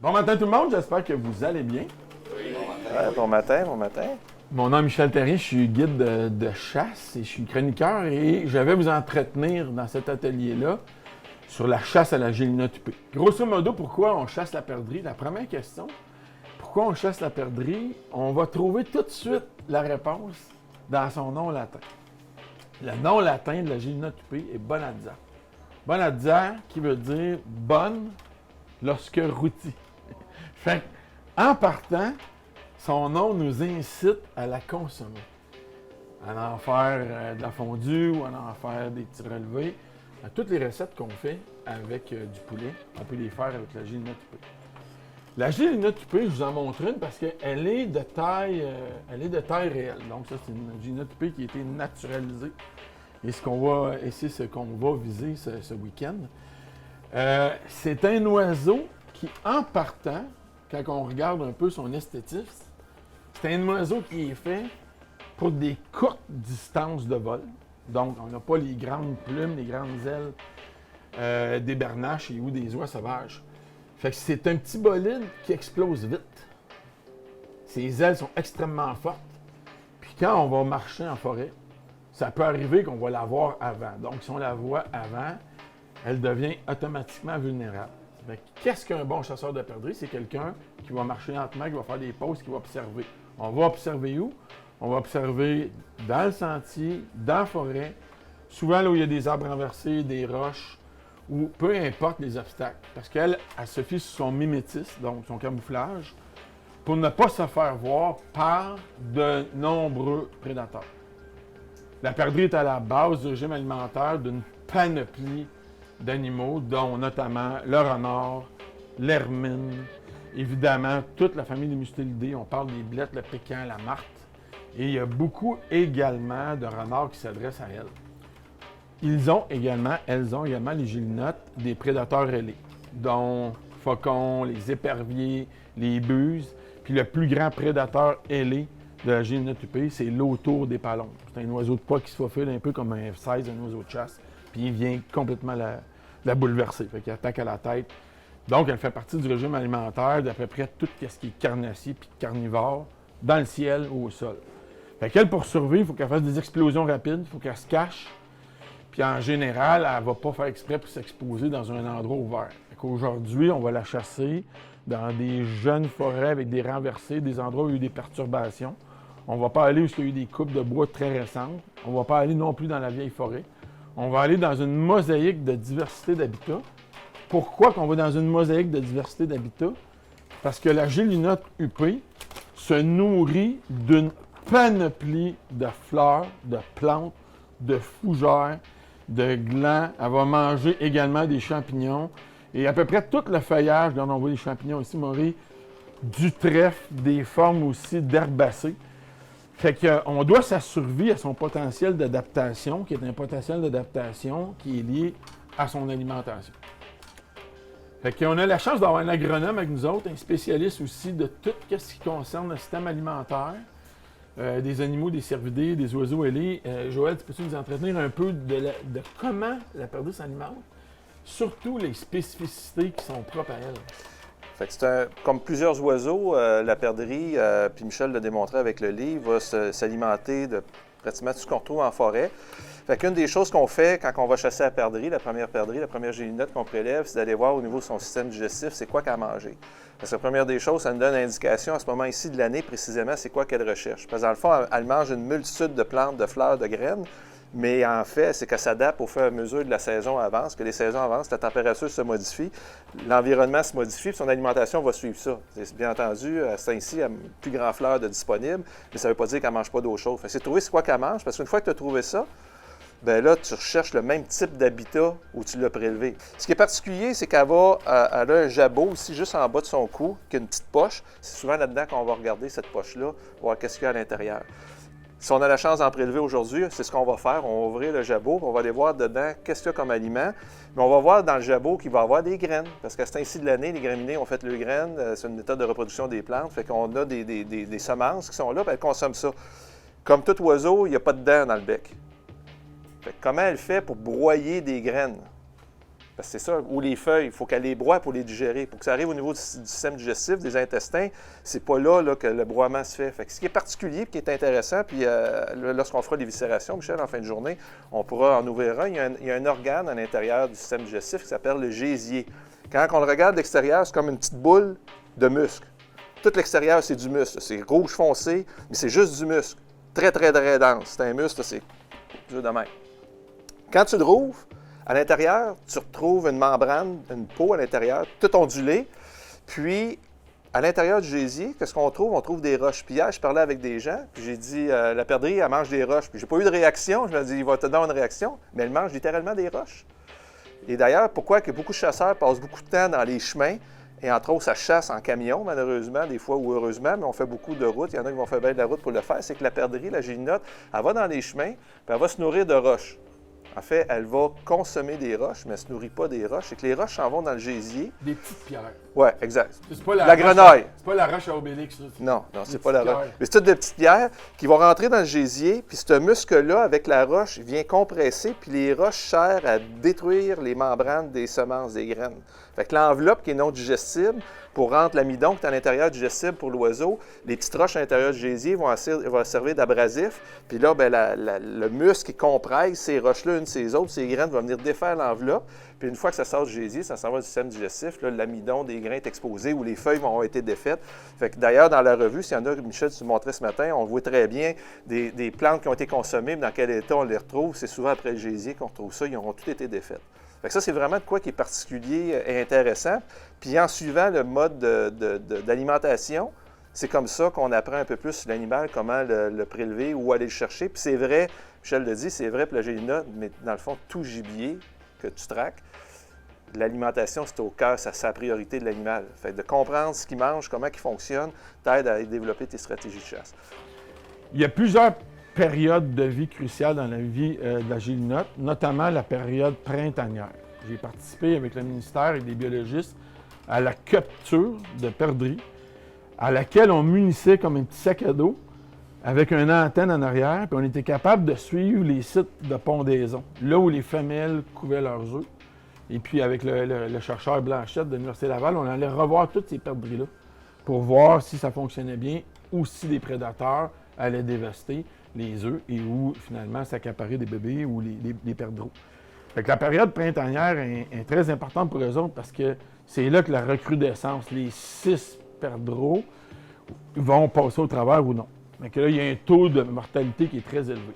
Bon matin tout le monde, j'espère que vous allez bien. Oui. Bon matin, bon matin. Mon nom est Michel Terrien, je suis guide de chasse et je suis chroniqueur et je vais vous entretenir dans cet atelier-là sur la chasse à la gélinotupée. Grosso modo, pourquoi on chasse la perdrix? La première question, pourquoi on chasse la perdrix? On va trouver tout de suite la réponse dans son nom latin. Le nom latin de la gélinotupée est bonazza. Bonazza qui veut dire bonne lorsque rôtie. Fait en partant, son nom nous incite à la consommer. À en faire de la fondue ou à en faire des petits relevés. Toutes les recettes qu'on fait avec du poulet, on peut les faire avec la gélinotupée. La gélinotupée, je vous en montre une parce qu'elle est de taille réelle. Donc ça, c'est une gélinotupée qui a été naturalisée. Et c'est ce qu'on va viser ce week-end. C'est un oiseau qui, en partant, quand on regarde un peu son esthétisme, c'est un oiseau qui est fait pour des courtes distances de vol. Donc, on n'a pas les grandes plumes, les grandes ailes des bernaches ou des oies sauvages. Fait que c'est un petit bolide qui explose vite. Ses ailes sont extrêmement fortes. Puis quand on va marcher en forêt, ça peut arriver qu'on va la voir avant. Donc, si on la voit avant, elle devient automatiquement vulnérable. Qu'est-ce qu'un bon chasseur de perdrix? C'est quelqu'un qui va marcher lentement, qui va faire des pauses, qui va observer. On va observer où? On va observer dans le sentier, dans la forêt, souvent là où il y a des arbres renversés, des roches, ou peu importe les obstacles. Parce qu'elle se fie sur son mimétisme, donc son camouflage, pour ne pas se faire voir par de nombreux prédateurs. La perdrix est à la base du régime alimentaire d'une panoplie d'animaux, dont notamment le renard, l'hermine, évidemment toute la famille des mustélidés. On parle des blettes, le pécan, la martre. Et il y a beaucoup également de renards qui s'adressent à elles. Elles ont également, les gélinotes, des prédateurs ailés, dont faucons, les éperviers, les buses. Puis le plus grand prédateur ailé de la gélinotupée, c'est l'autour des palombes. C'est un oiseau de proie qui se faufile un peu comme un F-16, un oiseau de chasse. Puis il vient complètement la bouleverser. Fait qu'il attaque à la tête. Donc, elle fait partie du régime alimentaire d'à peu près tout ce qui est carnassier puis carnivore, dans le ciel ou au sol. Fait qu'elle, pour survivre, il faut qu'elle fasse des explosions rapides, il faut qu'elle se cache. Puis en général, elle ne va pas faire exprès pour s'exposer dans un endroit ouvert. Fait qu'aujourd'hui, on va la chasser dans des jeunes forêts avec des renversés, des endroits où il y a eu des perturbations. On ne va pas aller où il y a eu des coupes de bois très récentes. On ne va pas aller non plus dans la vieille forêt. On va aller dans une mosaïque de diversité d'habitats. Pourquoi qu'on va dans une mosaïque de diversité d'habitats? Parce que la gélinote huppée se nourrit d'une panoplie de fleurs, de plantes, de fougères, de glands. Elle va manger également des champignons. Et à peu près tout le feuillage, regarde, on voit des champignons ici, Maury, du trèfle, des formes aussi d'herbacées. Fait qu'on doit sa survie à son potentiel d'adaptation, qui est un potentiel d'adaptation qui est lié à son alimentation. Fait qu'on a la chance d'avoir un agronome avec nous autres, un spécialiste aussi de tout ce qui concerne le système alimentaire, des animaux, des cervidés, des oiseaux ailés. Joël, tu peux-tu nous entretenir un peu de comment la perdrix s'alimente? Surtout les spécificités qui sont propres à elle. Fait que comme plusieurs oiseaux, la perdrix, puis Michel l'a démontré avec le livre, va s'alimenter de pratiquement tout ce qu'on retrouve en forêt. Fait qu'une des choses qu'on fait quand on va chasser la perdrix, la première gélinote qu'on prélève, c'est d'aller voir au niveau de son système digestif, c'est quoi qu'elle a mangé. Parce que la première des choses, ça nous donne une indication à ce moment ici de l'année précisément, c'est quoi qu'elle recherche. Parce que dans le fond, elle mange une multitude de plantes, de fleurs, de graines, mais en fait, c'est qu'elle s'adapte au fur et à mesure de la saison avance, que les saisons avancent, la température se modifie, l'environnement se modifie, puis son alimentation va suivre ça. Bien entendu, à ce temps-ci, elle a plus grand fleur de disponible, mais ça ne veut pas dire qu'elle ne mange pas d'eau chaude. C'est de trouver c'est quoi qu'elle mange, parce qu'une fois que tu as trouvé ça, bien là, tu recherches le même type d'habitat où tu l'as prélevé. Ce qui est particulier, c'est qu'elle a un jabot aussi, juste en bas de son cou, qui a une petite poche. C'est souvent là-dedans qu'on va regarder cette poche-là, voir qu'est-ce qu'il y a à l'intérieur. Si on a la chance d'en prélever aujourd'hui, c'est ce qu'on va faire. On va ouvrir le jabot, on va aller voir dedans qu'est-ce qu'il y a comme aliment. Mais on va voir dans le jabot qu'il va y avoir des graines. Parce qu'à ce temps-ci de l'année, les graminées ont fait leurs graines. C'est une méthode de reproduction des plantes. Fait qu'on a des semences qui sont là, puis elles consomment ça. Comme tout oiseau, il n'y a pas de dents dans le bec. Fait que comment elle fait pour broyer des graines? Parce que c'est ça, ou les feuilles, il faut qu'elle les broie pour les digérer. Pour que ça arrive au niveau du système digestif, des intestins, c'est pas là que le broiement se fait. Fait que ce qui est particulier et qui est intéressant, puis lorsqu'on fera l'éviscération, Michel, en fin de journée, on pourra en ouvrir un. Il y a un organe à l'intérieur du système digestif qui s'appelle le gésier. Quand on le regarde de l'extérieur, c'est comme une petite boule de muscle. Tout l'extérieur, c'est du muscle. C'est rouge foncé, mais c'est juste du muscle. Très, très, très dense. C'est un muscle, c'est dur de même. Quand tu le rouvres, à l'intérieur, tu retrouves une membrane, une peau à l'intérieur, tout ondulée. Puis, à l'intérieur du gésier, qu'est-ce qu'on trouve? On trouve des roches. Puis hier, je parlais avec des gens, puis j'ai dit, la perdrix, elle mange des roches. Puis j'ai pas eu de réaction. Je me dis, il va te donner une réaction. Mais elle mange littéralement des roches. Et d'ailleurs, pourquoi que beaucoup de chasseurs passent beaucoup de temps dans les chemins, et entre autres, ça chasse en camion, malheureusement, des fois, ou heureusement, mais on fait beaucoup de routes. Il y en a qui vont faire bien de la route pour le faire. C'est que la perdrix, la gélinote, elle va dans les chemins, puis elle va se nourrir de roches. En fait, elle va consommer des roches, mais elle ne se nourrit pas des roches. C'est que les roches s'en vont dans le gésier. Des petites pierres. Oui, exact. C'est pas la grenaille. C'est pas la roche à Obélix, là. Non, c'est pas la roche. Mais c'est toutes des petites pierres qui vont rentrer dans le gésier, puis ce muscle-là, avec la roche, vient compresser, puis les roches servent à détruire les membranes des semences, des graines. Fait que l'enveloppe qui est non digestible, pour rendre l'amidon qui est à l'intérieur digestible pour l'oiseau, les petites roches à l'intérieur du gésier vont servir d'abrasif. Puis là, bien, le muscle qui compresse ces roches-là, une ces autres, ces graines vont venir défaire l'enveloppe. Puis une fois que ça sort du gésier, ça s'en va du système digestif. Là, l'amidon des grains est exposé ou les feuilles vont avoir été défaites. Fait que d'ailleurs, dans la revue, s'il y en a, Michel, tu montrais ce matin, on voit très bien des plantes qui ont été consommées, mais dans quel état on les retrouve. C'est souvent après le gésier qu'on retrouve ça. Ils auront toutes été défaites. Fait que ça, c'est vraiment de quoi qui est particulier et intéressant. Puis en suivant le mode d'alimentation, c'est comme ça qu'on apprend un peu plus sur l'animal, comment le prélever, où aller le chercher. Puis c'est vrai, Michel le dit, c'est vrai pour la gélinote, mais dans le fond, tout gibier que tu traques, l'alimentation, c'est au cœur, c'est la priorité de l'animal. Fait que de comprendre ce qu'il mange, comment il fonctionne, t'aide à développer tes stratégies de chasse. Il y a plusieurs période de vie cruciale dans la vie de la gélinote, notamment la période printanière. J'ai participé avec le ministère et des biologistes à la capture de perdrix, à laquelle on munissait comme un petit sac à dos avec une antenne en arrière, puis on était capable de suivre les sites de pondaison, là où les femelles couvaient leurs œufs. Et puis avec le chercheur Blanchette de l'Université Laval, on allait revoir toutes ces perdrix-là pour voir si ça fonctionnait bien ou si des prédateurs allaient dévaster les œufs et où, finalement, s'accaparer des bébés ou les perdreaux. Fait que la période printanière est très importante pour eux autres parce que c'est là que la recrudescence, les 6 perdreaux vont passer au travers ou non. Fait que là, il y a un taux de mortalité qui est très élevé.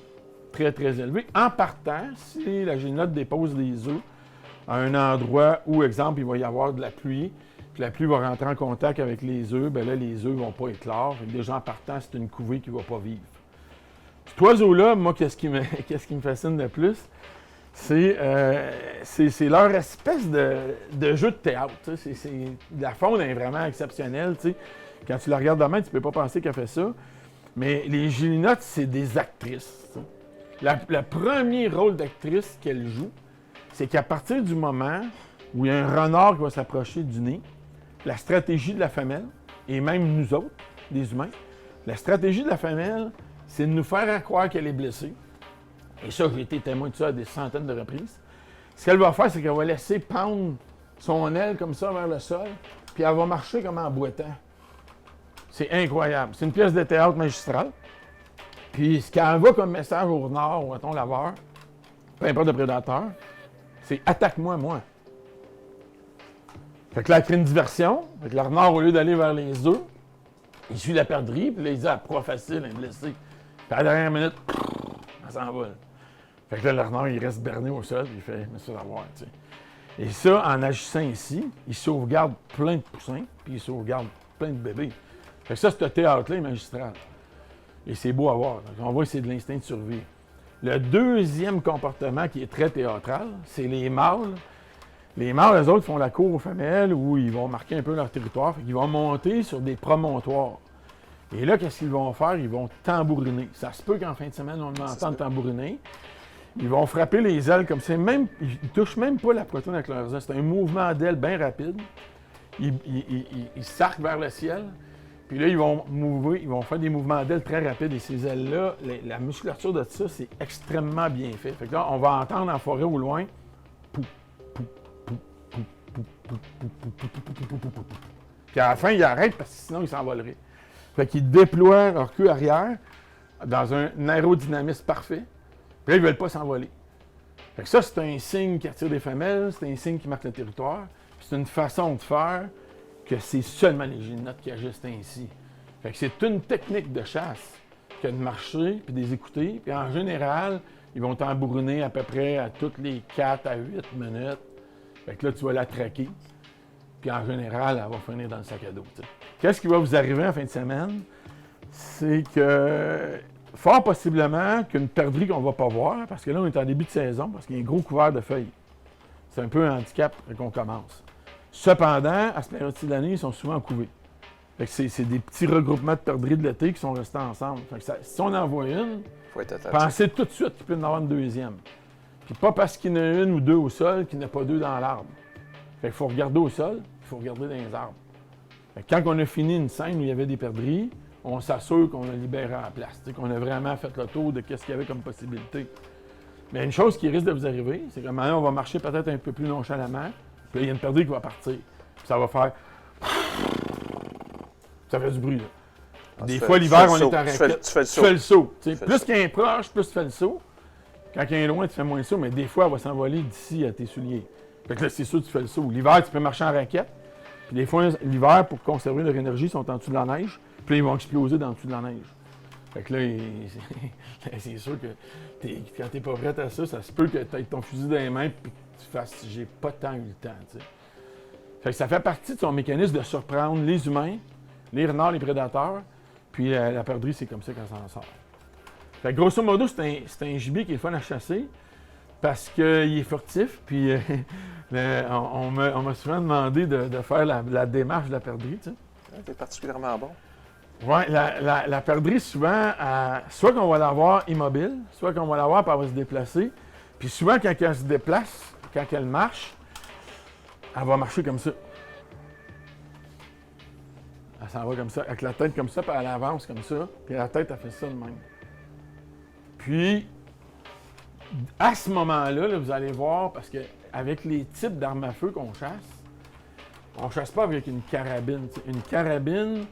Très, très élevé. En partant, si la gélinote dépose des œufs à un endroit où, exemple, il va y avoir de la pluie, puis la pluie va rentrer en contact avec les œufs, bien là, les œufs ne vont pas éclore. Déjà, en partant, c'est une couvée qui ne va pas vivre. Cet oiseau-là, moi, qu'est-ce qui me fascine le plus? C'est leur espèce de jeu de théâtre. La faune est vraiment exceptionnelle. T'sais. Quand tu la regardes de main, tu ne peux pas penser qu'elle fait ça. Mais les gélinotes, c'est des actrices. Le premier rôle d'actrice qu'elle joue, c'est qu'à partir du moment où il y a un renard qui va s'approcher du nid, la stratégie de la femelle, et même nous autres, les humains, la stratégie de la femelle, c'est de nous faire croire qu'elle est blessée. Et ça, j'ai été témoin de ça à des centaines de reprises. Ce qu'elle va faire, c'est qu'elle va laisser pendre son aile comme ça vers le sol, puis elle va marcher comme en boitant. C'est incroyable. C'est une pièce de théâtre magistrale. Puis ce qu'elle envoie comme message au renard ou à ton laveur, peu importe le prédateur, c'est « attaque-moi, moi ». Fait que là, elle crée une diversion. Fait que le renard, au lieu d'aller vers les œufs, il suit la perdrix, puis là, il dit « ah, proie facile, elle est blessée ». Puis à la dernière minute, elle s'envole. Fait que là, le renard, il reste berné au sol, puis il fait « mais ça va voir », tu sais. Et ça, en agissant ici, il sauvegarde plein de poussins, puis il sauvegarde plein de bébés. Fait que ça, ce théâtre-là est magistral. Et c'est beau à voir. Donc, on voit que c'est de l'instinct de survie. Le deuxième comportement qui est très théâtral, c'est les mâles. Les mâles, eux autres, font la cour aux femelles où ils vont marquer un peu leur territoire. Fait qu'ils vont monter sur des promontoires. Et là, qu'est-ce qu'ils vont faire? Ils vont tambouriner. Ça se peut qu'en fin de semaine, on l'entende tambouriner. Ils vont frapper les ailes comme ça. Ils ne touchent même pas la poitrine avec leurs ailes. C'est un mouvement d'aile bien rapide. Ils s'arquent vers le ciel. Puis là, ils vont faire des mouvements d'ailes très rapides. Et ces ailes-là, la musculature de ça, c'est extrêmement bien fait. Fait que là, on va entendre en forêt au loin, pou, pou, pou, Puis à la fin, ils arrêtent parce que sinon, ils s'envoleraient. Fait qu'ils déploient leur queue arrière dans un aérodynamisme parfait. Puis là, ils ne veulent pas s'envoler. Fait que ça, c'est un signe qui attire des femelles, c'est un signe qui marque le territoire. Puis c'est une façon de faire que c'est seulement les génotes qui agissent ainsi. Fait que c'est une technique de chasse que de marcher puis de les écouter. Puis en général, ils vont t'embourriner à peu près à toutes les 4 à 8 minutes. Fait que là, tu vas la traquer. Puis en général, elle va finir dans le sac à dos. T'sais. Qu'est-ce qui va vous arriver en fin de semaine? C'est que, fort possiblement, qu'une perdrix qu'on ne va pas voir, parce que là, on est en début de saison, parce qu'il y a un gros couvert de feuilles. C'est un peu un handicap qu'on commence. Cependant, à cette période-ci de l'année, ils sont souvent couvés. Fait que c'est des petits regroupements de perdrix de l'été qui sont restés ensemble. Fait que si on en voit une, pensez tout de suite qu'il peut y en avoir une deuxième. Puis pas parce qu'il y en a une ou deux au sol qu'il n'y en a pas deux dans l'arbre. Fait qu'il faut regarder au sol, il faut regarder dans les arbres. Fait que quand on a fini une scène où il y avait des perdrix, on s'assure qu'on a libéré la place, qu'on a vraiment fait le tour de ce qu'il y avait comme possibilité. Mais une chose qui risque de vous arriver, c'est que maintenant, on va marcher peut-être un peu plus nonchalamment, puis là, il y a une perdrix qui va partir. Puis ça va faire... Ça fait du bruit, là. Des fois, l'hiver, on est en raquette. Tu fais le saut. Plus qu'il est proche, plus tu fais le saut. Quand il est loin, tu fais moins le saut, mais des fois, elle va s'envoler d'ici à tes souliers. Fait que là, c'est sûr que tu fais le saut. L'hiver, tu peux marcher en raquette. Puis des fois, l'hiver, pour conserver leur énergie, ils sont en dessous de la neige. Puis là, ils vont exploser dans le dessous de la neige. Fait que là, c'est sûr que quand t'es pas prêt à ça, ça se peut que tu aies ton fusil dans les mains puis que tu fasses « j'ai pas tant eu le temps », tu sais. Fait que ça fait partie de son mécanisme de surprendre les humains, les renards, les prédateurs, puis la perdrix, c'est comme ça qu'elle s'en sort. Fait que grosso modo, c'est un gibier qui est fun à chasser parce qu'il est furtif, puis on m'a souvent demandé de faire la démarche de la perdrix, tu sais. C'est particulièrement bon. Oui, la perdrix, souvent, soit qu'on va la voir immobile, soit qu'on va la voir puis elle va se déplacer. Puis souvent, quand elle se déplace, quand elle marche, elle va marcher comme ça. Elle s'en va comme ça, avec la tête comme ça, puis elle avance comme ça, puis la tête, elle fait ça de même. Puis, à ce moment-là, là, vous allez voir, parce qu'avec les types d'armes à feu qu'on chasse pas avec une carabine. T'sais. Une carabine,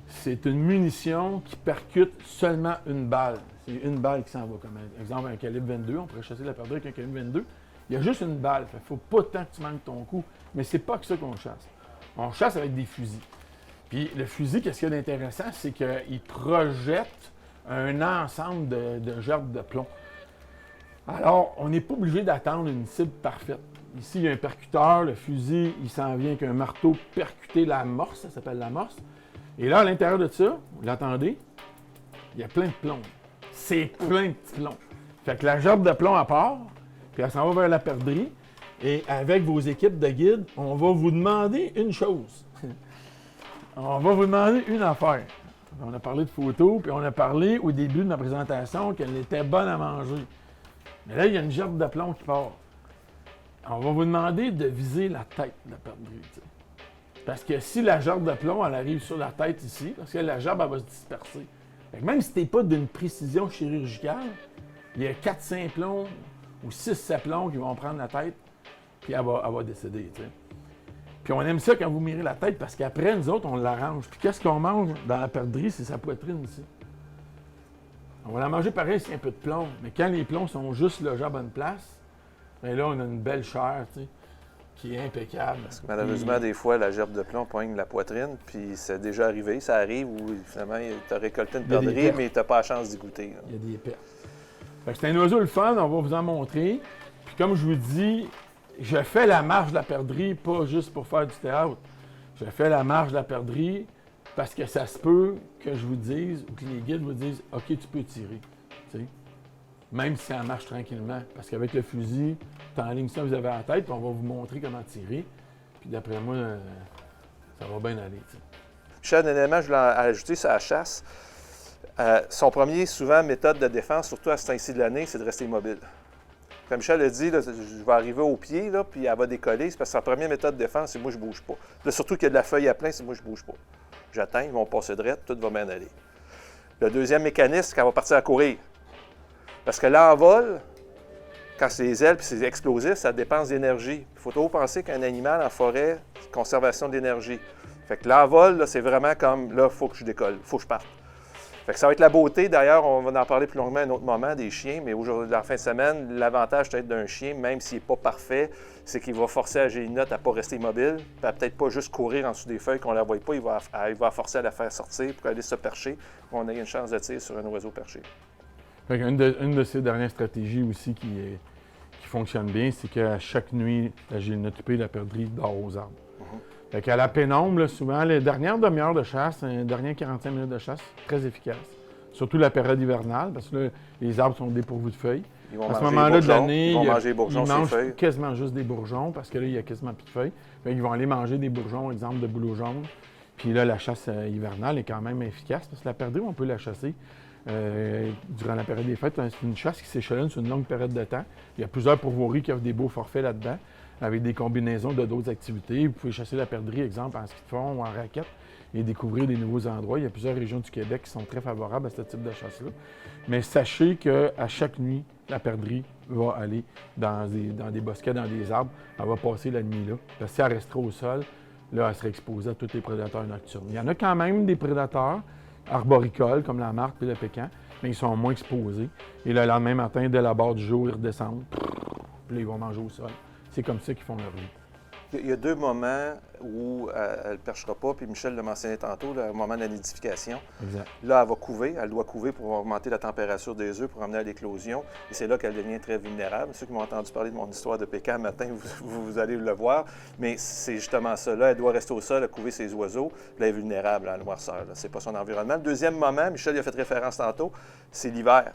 c'est une munition qui percute seulement une balle. C'est une balle qui s'en va, comme exemple un calibre 22. On pourrait chasser la perdrix avec un calibre 22. Il y a juste une balle. Il ne faut pas tant que tu manques ton coup. Mais c'est pas que ça qu'on chasse. On chasse avec des fusils. Puis le fusil, qu'est-ce qu'il y a d'intéressant? C'est qu'il projette un ensemble de gerbes de plomb. Alors, on n'est pas obligé d'attendre une cible parfaite. Ici, il y a un percuteur. Le fusil, il s'en vient avec un marteau percuter l'amorce. Ça s'appelle l'amorce. Et là, à l'intérieur de ça, vous l'entendez, il y a plein de plomb. C'est plein de petits plombs. Fait que la gerbe de plomb à part, puis elle s'en va vers la perdrix. Et avec vos équipes de guides, on va vous demander une chose. On va vous demander une affaire. On a parlé de photos, puis on a parlé au début de ma présentation qu'elle était bonne à manger. Mais là, il y a une gerbe de plomb qui part. On va vous demander de viser la tête de la perdrix. T'sais. Parce que si la gerbe de plomb, elle arrive sur la tête ici, parce que la gerbe, elle va se disperser. Fait que même si tu n'es pas d'une précision chirurgicale, il y a 4-5 plombs ou 6-7 plombs qui vont prendre la tête, puis elle va décéder. T'sais. Puis on aime ça quand vous mirez la tête, parce qu'après, nous autres, on l'arrange. Puis qu'est-ce qu'on mange dans la perdrix? C'est sa poitrine ici. On va la manger pareil s'il y a un peu de plomb. Mais quand les plombs sont juste logés à bonne place, bien là, on a une belle chair, tu sais, qui est impeccable. Parce que malheureusement, des fois, la gerbe de plomb poigne la poitrine, puis c'est déjà arrivé, ça arrive où finalement, tu as récolté une perdrix, mais tu n'as pas la chance d'y goûter. Là. Il y a des pertes. Fait que c'est un oiseau le fun, on va vous en montrer. Puis comme je vous dis, je fais la marche de la perdrix pas juste pour faire du théâtre. Je fais la marche de la perdrix parce que ça se peut que je vous dise, ou que les guides vous disent « OK, tu peux tirer. » Même si elle marche tranquillement. Parce qu'avec le fusil, tu enlignes ça, vous avez à la tête, puis on va vous montrer comment tirer. Puis d'après moi, ça va bien aller. T'sais. Michel, un élément, je voulais ajouter sur la chasse. Son premier, souvent, méthode de défense, surtout à ce temps-ci de l'année, c'est de rester immobile. Comme Michel a dit, là, je vais arriver au pied, là, puis elle va décoller. C'est parce que sa première méthode de défense, c'est moi, je bouge pas. Là, surtout qu'il y a de la feuille à plein, c'est moi, je bouge pas. J'attends, ils vont passer droit, tout va bien aller. Le deuxième mécanisme, c'est qu'elle va partir à courir. Parce que là, en vol, quand c'est les ailes puis c'est explosif, ça dépense d'énergie. Il faut toujours penser qu'un animal en forêt, conservation d'énergie. Fait que l'envol, là, c'est vraiment comme, là, il faut que je décolle, il faut que je parte. Fait que ça va être la beauté. D'ailleurs, on va en parler plus longuement à un autre moment des chiens, mais aujourd'hui, dans la fin de semaine, l'avantage peut-être d'un chien, même s'il n'est pas parfait, c'est qu'il va forcer la gélinote à ne pas rester immobile, puis à peut-être pas juste courir en dessous des feuilles qu'on ne la voit pas, il va forcer à la faire sortir pour aller se percher, pour qu'on ait une chance de tirer sur un oiseau perché. Fait une de ces dernières stratégies aussi qui fonctionne bien, c'est qu'à chaque nuit, la gélinotypée, la perdrix dort aux arbres. Fait qu'à la pénombre, là, souvent, les dernières demi-heures de chasse, les dernières 45 minutes de chasse, très efficace. Surtout la période hivernale, parce que là, les arbres sont dépourvus de feuilles. À ce moment-là de l'année, ils mangent quasiment juste des bourgeons, parce que là, il y a quasiment plus de feuilles. Fait qu'ils vont aller manger des bourgeons, exemple de bouleau jaune. Puis là, la chasse hivernale est quand même efficace, parce que la perdrix, on peut la chasser durant la période des fêtes. C'est une chasse qui s'échelonne sur une longue période de temps. Il y a plusieurs pourvoiries qui offrent des beaux forfaits là-dedans, avec des combinaisons de d'autres activités. Vous pouvez chasser la perdrix, exemple, en ski de fond ou en raquette, et découvrir des nouveaux endroits. Il y a plusieurs régions du Québec qui sont très favorables à ce type de chasse-là. Mais sachez qu'à chaque nuit, la perdrix va aller dans des bosquets, dans des arbres. Elle va passer la nuit là. Parce que si elle resterait au sol, là, elle serait exposée à tous les prédateurs nocturnes. Il y en a quand même des prédateurs arboricoles, comme la martre et le pécan, mais ils sont moins exposés. Et le lendemain matin, dès la barre du jour, ils redescendent. Puis là, ils vont manger au sol. C'est comme ça qu'ils font leur vie. Il y a deux moments où elle ne perchera pas, puis Michel l'a mentionné tantôt, le moment de la nidification. Exact. Là, elle va couver, elle doit couver pour augmenter la température des œufs, pour amener à l'éclosion. Et c'est là qu'elle devient très vulnérable. Ceux qui m'ont entendu parler de mon histoire de pécan matin, vous allez le voir. Mais c'est justement ça. Là, elle doit rester au sol à couver ses oiseaux. Là, elle est vulnérable à la noirceur. Ce n'est pas son environnement. Le deuxième moment, Michel y a fait référence tantôt, c'est l'hiver.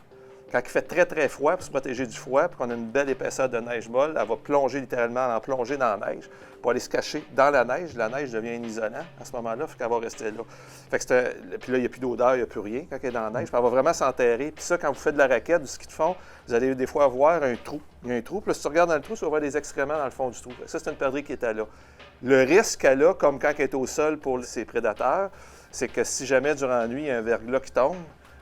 Quand il fait très, très froid, pour se protéger du froid, puis qu'on a une belle épaisseur de neige molle, elle va plonger littéralement, en plonger dans la neige pour aller se cacher dans la neige. La neige devient un isolant à ce moment-là, fait qu'elle va rester là. Fait que puis là, il n'y a plus d'odeur, il n'y a plus rien quand elle est dans la neige. Puis elle va vraiment s'enterrer. Puis ça, quand vous faites de la raquette, du ski de fond, vous allez des fois voir un trou. Il y a un trou, puis là, si tu regardes dans le trou, tu vas voir des excréments dans le fond du trou. Ça, c'est une perdrix qui était là. Le risque qu'elle a, comme quand elle est au sol pour ses prédateurs, c'est que si jamais durant la nuit, il y a un verglas qui tombe,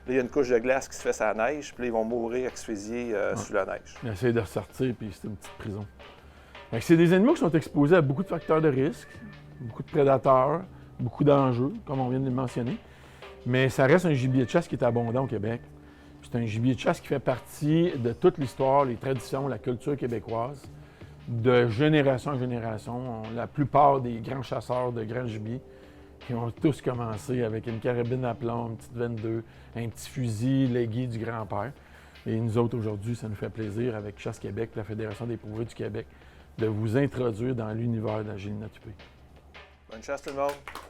là, il y a une couche de glace qui se fait sur la neige, puis là, ils vont mourir asphyxiés sous la neige. Ils essayent de ressortir, puis c'est une petite prison. C'est des animaux qui sont exposés à beaucoup de facteurs de risque, beaucoup de prédateurs, beaucoup d'enjeux, comme on vient de le mentionner. Mais ça reste un gibier de chasse qui est abondant au Québec. C'est un gibier de chasse qui fait partie de toute l'histoire, les traditions, la culture québécoise, de génération en génération. La plupart des grands chasseurs de grands gibiers qui ont tous commencé avec une carabine à plomb, une petite 22, un petit fusil légué du grand-père. Et nous autres, aujourd'hui, ça nous fait plaisir, avec Chasse Québec, la Fédération des pourvoiries du Québec, de vous introduire dans l'univers de la gélinotypée. Bonne chasse tout le monde!